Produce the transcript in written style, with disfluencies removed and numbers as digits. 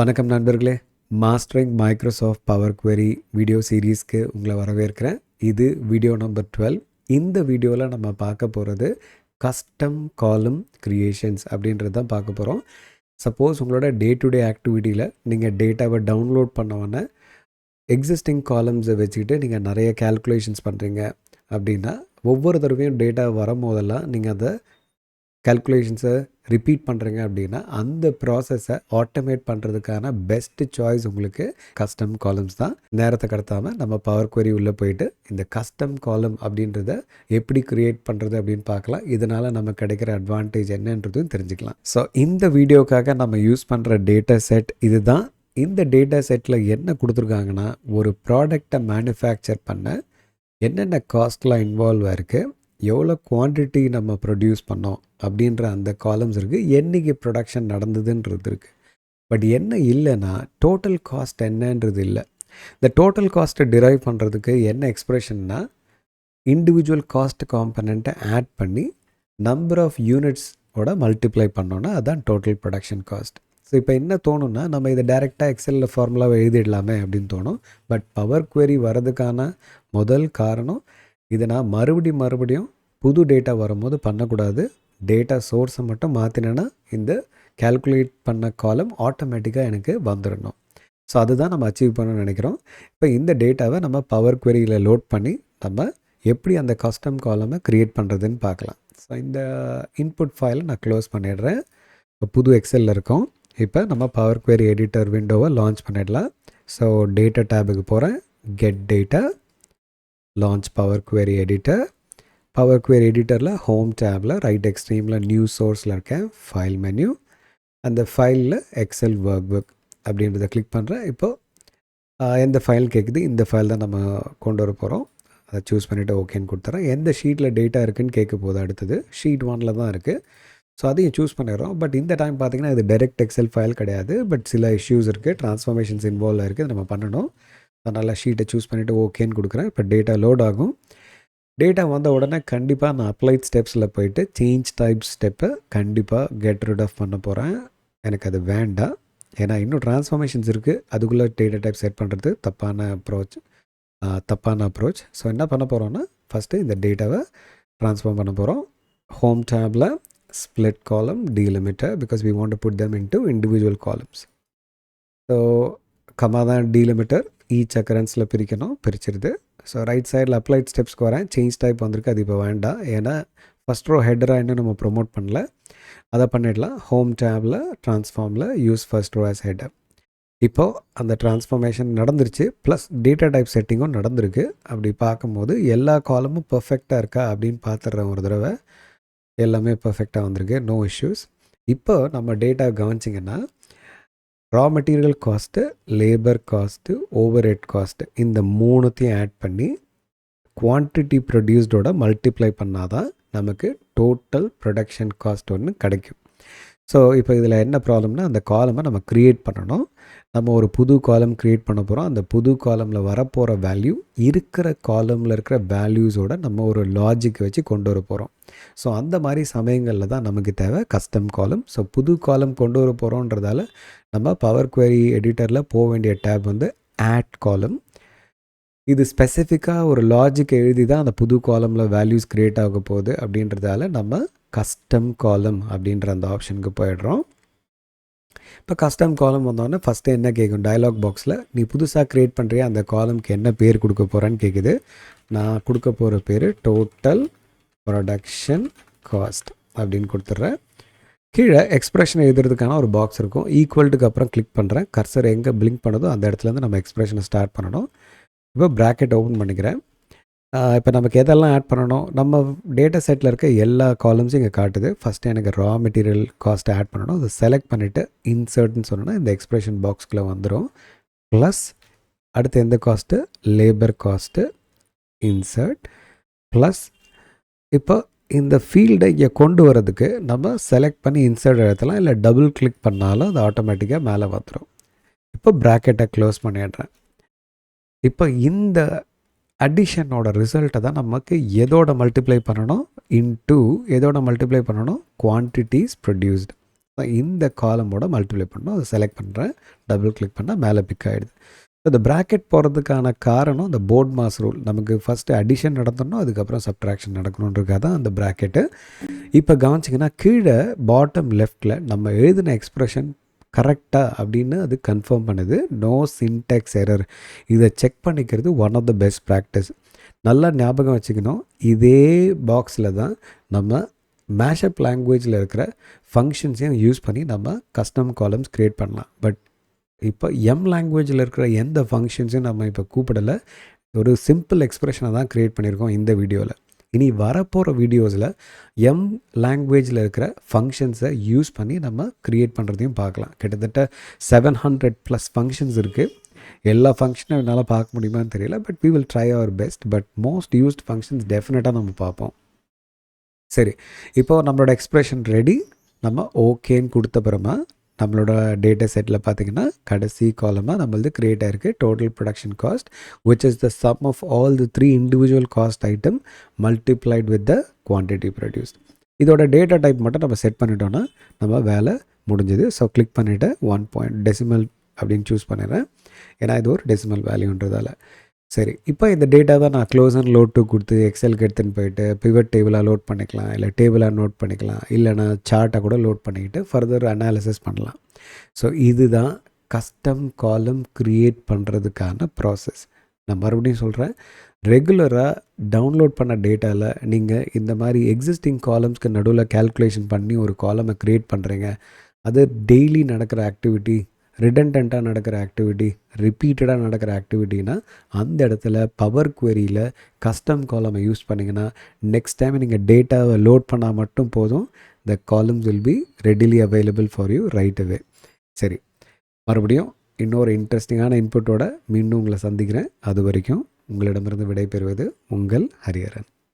வணக்கம் நண்பர்களே, mastering Microsoft power query video சீரீஸ்க்கு உங்களை வரவேற்கிறேன். இது வீடியோ நம்பர் 12. இந்த வீடியோவில் நம்ம பார்க்க போகிறது கஸ்டம் காலம் கிரியேஷன்ஸ் அப்படின்றது தான் பார்க்க போகிறோம். சப்போஸ் உங்களோட டே டு டே ஆக்டிவிட்டியில் நீங்கள் டேட்டாவை டவுன்லோட் பண்ணவொன்னே எக்ஸிஸ்டிங் காலம்ஸை வச்சுக்கிட்டு நீங்கள் நிறைய கேல்குலேஷன்ஸ் பண்ணுறீங்க அப்படின்னா, ஒவ்வொரு தடவையும் டேட்டா வரும்போதெல்லாம் நீங்கள் அதை கேல்குலேஷன்ஸை ரிப்பீட் பண்ணுறீங்க அப்படின்னா, அந்த ப்ராசஸை ஆட்டோமேட் பண்ணுறதுக்கான பெஸ்ட்டு சாய்ஸ் உங்களுக்கு கஸ்டம் காலம்ஸ் தான். நேரத்தை கடத்தாமல் நம்ம பவர் குவெரி உள்ளே போயிட்டு இந்த கஸ்டம் காலம் அப்படின்றத எப்படி க்ரியேட் பண்ணுறது அப்படின்னு பார்க்கலாம். இதனால் நம்ம கிடைக்கிற அட்வான்டேஜ் என்னன்றதும் தெரிஞ்சுக்கலாம். ஸோ இந்த வீடியோக்காக நம்ம யூஸ் பண்ணுற டேட்டா செட் இது தான். இந்த டேட்டா செட்டில் என்ன கொடுத்துருக்காங்கன்னா, ஒரு ப்ராடக்டை மேனுஃபேக்சர் பண்ண என்னென்ன காஸ்ட்லாம் இன்வால்வ் ஆயிருக்கு, எவ்வளோ குவான்டிட்டி நம்ம ப்ரொடியூஸ் பண்ணோம் அப்படின்ற அந்த காலம்ஸ் இருக்குது, என்றைக்கு ப்ரொடக்ஷன் நடந்ததுன்றது இருக்குது. பட் என்ன இல்லைன்னா, டோட்டல் காஸ்ட் என்னன்றது இல்லை. இந்த டோட்டல் காஸ்ட்டை டிரைவ் பண்ணுறதுக்கு என்ன எக்ஸ்ப்ரெஷன்னா, இண்டிவிஜுவல் காஸ்ட் காம்பனண்ட்டை ஆட் பண்ணி நம்பர் ஆஃப் யூனிட்ஸோட மல்டிப்ளை பண்ணோன்னா அதுதான் டோட்டல் ப்ரொடக்ஷன் காஸ்ட். ஸோ இப்போ என்ன தோணுன்னா, நம்ம இதை டைரெக்டாக எக்ஸலில் ஃபார்முலாவை எழுதிடலாமே அப்படின்னு தோணும். பட் பவர் குவெரி வரதுக்கான முதல் காரணம், இதை நான் மறுபடியும் புது டேட்டா வரும்போது பண்ணக்கூடாது. டேட்டா சோர்ஸை மட்டும் மாற்றினேன்னா இந்த கேல்குலேட் பண்ண காலம் ஆட்டோமேட்டிக்காக எனக்கு வந்துடணும். ஸோ அதுதான் நம்ம அச்சீவ் பண்ணணும்னு நினைக்கிறோம். இப்போ இந்த டேட்டாவை நம்ம பவர் குவெரியில் லோட் பண்ணி நம்ம எப்படி அந்த கஸ்டம் காலமை க்ரியேட் பண்ணுறதுன்னு பார்க்கலாம். ஸோ இந்த இன்புட் ஃபைலை நான் க்ளோஸ் பண்ணிடுறேன். இப்போ புது எக்ஸலில் இருக்கோம். இப்போ நம்ம பவர் குவெரி எடிட்டர் விண்டோவை லான்ச் பண்ணிடலாம். ஸோ டேட்டா டேபுக்கு போகிறேன், get data, launch power query editor. Power query எடிட்டரில் ஹோம் டேபில் ரைட் எக்ஸ்ட்ரீமில் நியூ சோர்ஸில் இருக்கேன், ஃபைல் மென்யூ, அந்த ஃபைலில் எக்ஸல் ஒர்க் புக் அப்படின்றத கிளிக் பண்ணுறேன். இப்போது எந்த ஃபைல் கேட்குது, இந்த ஃபைல் தான் நம்ம கொண்டு வர போகிறோம். அதை சூஸ் பண்ணிவிட்டு ஓகேன்னு கொடுத்துறேன். எந்த ஷீட்டில் டேட்டா இருக்குதுன்னு கேட்க போகுது, அடுத்தது ஷீட் 1 தான் இருக்குது. ஸோ அதையும் சூஸ் பண்ணிடுறோம். பட் இந்த டைம் பார்த்திங்கன்னா இது டைரெக்ட் எக்ஸல் ஃபைல் கிடையாது. பட் சில இஷ்யூஸ் இருக்குது, ட்ரான்ஸ்ஃபார்மேஷன்ஸ் இன்வால்வ் இருக்குது, நம்ம பண்ணணும். அதனால் ஷீட்டை சூஸ் பண்ணிவிட்டு ஓகேன்னு கொடுக்குறேன். இப்போ டேட்டா லோட் ஆகும். டேட்டா வந்த உடனே கண்டிப்பாக நான் அப்ளைட் ஸ்டெப்ஸில் போயிட்டு சேஞ்ச் டைப் ஸ்டெப்பை கண்டிப்பாக கெட் ரிட் ஆஃப் பண்ண போகிறேன். எனக்கு அது வேண்டாம், ஏன்னா இன்னும் ட்ரான்ஸ்ஃபார்மேஷன்ஸ் இருக்குது, அதுக்குள்ளே டேட்டா டைப் செட் பண்ணுறது தப்பான அப்ரோச். ஸோ என்ன பண்ண போகிறோன்னா, ஃபஸ்ட்டு இந்த டேட்டாவை ட்ரான்ஸ்ஃபார்ம் பண்ண போகிறோம். Home table split column delimiter because we want to put them into individual columns. So comma தான் delimiter, each occurrenceல பிரிக்கணும், பிரிச்சிருது. ஸோ ரைட் சைடில் அப்ளைட் ஸ்டெப்ஸ்க்கு வரேன். சேஞ்ச் டைப் வந்திருக்கு, அது இப்போ வேண்டாம், ஏன்னா ஃபஸ்ட் ரோ ஹெட்டராக இன்னும் நம்ம ப்ரொமோட் பண்ணல, அதை பண்ணிடலாம். ஹோம் டேபில் ட்ரான்ஸ்ஃபார்மில் use first row as header. இப்போது அந்த ட்ரான்ஸ்ஃபார்மேஷன் நடந்துருச்சு, ப்ளஸ் டேட்டா டைப் செட்டிங்கும் நடந்திருக்கு. அப்படி பார்க்கும்போது எல்லா காலமும் பர்ஃபெக்டாக இருக்கா அப்படின்னு பார்த்துட்றேன் ஒரு தடவை. எல்லாமே பர்ஃபெக்டாக வந்திருக்கு, நோ இஷ்யூஸ். இப்போ நம்ம டேட்டா கவனிச்சிங்கன்னா, raw material cost, labour cost, overhead cost, இந்த மூணுத்தையும் ஆட் பண்ணி குவான்டிட்டி ப்ரொடியூஸ்டோட மல்டிப்ளை பண்ணால் தான் நமக்கு டோட்டல் ப்ரொடக்ஷன் காஸ்ட் ஒன்று கிடைக்கும். ஸோ இப்போ இதில் என்ன ப்ராப்ளம்னா, அந்த காலமை நம்ம க்ரியேட் பண்ணணும். நம்ம ஒரு புது காலம் க்ரியேட் பண்ண போகிறோம். அந்த புது காலமில் வரப்போகிற வேல்யூ இருக்கிற காலமில் இருக்கிற வேல்யூஸோட நம்ம ஒரு லாஜிக் வச்சு கொண்டு வர போகிறோம். ஸோ அந்த மாதிரி சமயங்களில் தான் நமக்கு தேவை கஸ்டம் காலம். ஸோ புது காலம் கொண்டு வர போகிறோன்றதால நம்ம பவர் குவெரி எடிட்டரில் போக வேண்டிய டேப் வந்து ஆட் காலம். இது ஸ்பெசிஃபிக்காக ஒரு லாஜிக் எழுதி தான் அந்த புது காலமில் வேல்யூஸ் க்ரியேட் ஆக போகுது. அப்படின்றதால நம்ம கஸ்டம் காலம் அப்படின்ற அந்த ஆப்ஷனுக்கு போயிடுறோம். இப்போ கஸ்டம் காலம் வந்தோடனே ஃபஸ்ட்டு என்ன கேட்கும், டயலாக் பாக்ஸில் நீ புதுசாக க்ரியேட் பண்ணுறியா, அந்த காலம்க்கு என்ன பேர் கொடுக்க போகிறேன்னு கேட்குது. நான் கொடுக்க போகிற பேர் டோட்டல் ப்ரொடக்ஷன் காஸ்ட் அப்படின்னு கொடுத்துட்றேன். கீழே எக்ஸ்ப்ரெஷன் எழுதுறதுக்கான ஒரு பாக்ஸ் இருக்கும். ஈக்குவல்ட்டுக்கு அப்புறம் கிளிக் பண்ணுறேன். கர்சர் எங்கே பிளிங்க் பண்ணதோ அந்த இடத்துலேருந்து நம்ம எக்ஸ்ப்ரெஷனை ஸ்டார்ட் பண்ணணும். இப்போ ப்ராக்கெட் ஓப்பன் பண்ணிக்கிறேன். இப்போ நமக்கு எதெல்லாம் ஆட் பண்ணணும், நம்ம டேட்டா செட்டில் இருக்க எல்லா காலம்ஸும் இங்கே காட்டுது. ஃபஸ்ட்டு எனக்கு ரா மெட்டீரியல் காஸ்ட்டை ஆட் பண்ணணும். அதை செலக்ட் பண்ணிவிட்டு இன்சர்ட்னு சொன்னோன்னா இந்த எக்ஸ்ப்ரெஷன் பாக்ஸ்க்குள்ளே வந்துடும். ப்ளஸ் அடுத்து எந்த cost, labour cost, insert, plus இப்போ இந்த ஃபீல்டை இங்கே கொண்டு வரதுக்கு நம்ம செலக்ட் பண்ணி இன்சர்ட் எடுத்தலாம், இல்லை டபுள் கிளிக் பண்ணாலும் அது ஆட்டோமேட்டிக்காக மேலே வந்துடும். இப்போ ப்ராக்கெட்டை க்ளோஸ் பண்ணிடுறேன். இப்போ இந்த அடிஷனோட ரிசல்ட்டை தான் நமக்கு எதோட மல்டிப்ளை பண்ணணும், இன்டூ எதோட மல்டிப்ளை பண்ணணும், குவான்டிட்டிஸ் ப்ரொடியூஸ்டு. இந்த காலமோட மல்டிப்ளை பண்ணணும். அதை செலக்ட் பண்ணுறேன், டபுள் கிளிக் பண்ணால் மேலே பிக் ஆகிடுது. இந்த ப்ராக்கெட் போகிறதுக்கான காரணம் இந்த போர்ட் மாஸ் ரூல். நமக்கு ஃபஸ்ட்டு அடிஷன் நடத்தணும், அதுக்கப்புறம் சப்ட்ராக்ஷன் நடக்கணுன்றதுக்காக தான் அந்த ப்ராக்கெட்டு. இப்போ கவனிச்சிங்கன்னா கீழே பாட்டம் லெஃப்டில் நம்ம எழுதின எக்ஸ்ப்ரெஷன் கரெக்டாக அப்படின்னு அது கன்ஃபார்ம் பண்ணுது. No syntax error. இதை செக் பண்ணிக்கிறது one of the best practice. நல்லா ஞாபகம் வச்சுக்கணும், இதே பாக்ஸில் தான் நம்ம மேஷப் லாங்குவேஜில் இருக்கிற ஃபங்க்ஷன்ஸையும் யூஸ் பண்ணி நம்ம கஸ்டம் காலம்ஸ் க்ரியேட் பண்ணலாம். பட் இப்போ லாங்குவேஜில் இருக்கிற எந்த ஃபங்க்ஷன்ஸையும் நம்ம இப்போ கூப்பிடலை, ஒரு சிம்பிள் எக்ஸ்ப்ரெஷனை தான் க்ரியேட் பண்ணியிருக்கோம் இந்த வீடியோவில். இனி வரப்போகிற வீடியோஸில் லாங்குவேஜில் இருக்கிற ஃபங்க்ஷன்ஸை யூஸ் பண்ணி நம்ம க்ரியேட் பண்ணுறதையும் பார்க்கலாம். கிட்டத்தட்ட 700+ ஃபங்க்ஷன்ஸ் இருக்குது. எல்லா ஃபங்க்ஷனும் என்னால் பார்க்க முடியுமான்னு தெரியல, but we will try our best. But most used functions டெஃபினட்டாக நம்ம பார்ப்போம். சரி, இப்போது நம்மளோட எக்ஸ்ப்ரெஷன் ரெடி. நம்ம ஓகேன்னு கொடுத்த பிறமா நம்மளோட டேட்டா செட்டில் பார்த்திங்கன்னா கடைசி காலமாக நம்மளது க்ரியேட் ஆகிருக்கு. Total production cost which is the sum of all the 3 individual cost item multiplied with the quantity produced. இதோட டேட்டா டைப் மட்டும் நம்ம செட் பண்ணிட்டோன்னா நம்ம வேலை முடிஞ்சது. ஸோ கிளிக் பண்ணிவிட்டு 1 டெசிமல் அப்படின்னு சூஸ் பண்ணிடுறேன், ஏன்னா இது ஒரு டெசிமல் வேல்யூன்றதால. சரி, இப்போ இந்த டேட்டாவை நான் க்ளோஸ் அண்ட் லோட் டு கொடுத்து எக்ஸலுக்கு எடுத்துன்னு போயிட்டு பிவட் டேபிளாக லோட் பண்ணிக்கலாம், இல்லை டேபிளாக நோட் பண்ணிக்கலாம், இல்லைனா சார்ட்டை கூட லோட் பண்ணிக்கிட்டு ஃபர்தர் அனாலிசிஸ் பண்ணலாம். ஸோ இதுதான் கஸ்டம் காலம் க்ரியேட் பண்ணுறதுக்கான ப்ராசஸ். நான் மறுபடியும் சொல்கிறேன், ரெகுலராக டவுன்லோட் பண்ண டேட்டாவில் நீங்கள் இந்த மாதிரி எக்ஸிஸ்டிங் காலம்ஸ்க்கு நடுவில் கேல்குலேஷன் பண்ணி ஒரு காலமை க்ரியேட் பண்ணுறீங்க. அது டெய்லி நடக்கிற ஆக்டிவிட்டி, ரிடண்டண்ட்டாக நடக்கிற ஆக்டிவிட்டி, ரிப்பீட்டடாக நடக்கிற ஆக்டிவிட்டினா அந்த இடத்துல பவர் குவெரியில் கஸ்டம் காலமை யூஸ் பண்ணிங்கன்னா நெக்ஸ்ட் டைம் நீங்கள் டேட்டாவை லோட் பண்ணால் மட்டும் போதும், the columns will be readily available for you right away. சரி, மறுபடியும் இன்னொரு இன்ட்ரெஸ்டிங்கான இன்புட்டோட மீண்டும் உங்களை சந்திக்கிறேன். அது வரைக்கும் உங்களிடமிருந்து விடைபெறுவது உங்கள் ஹரிஹரன்.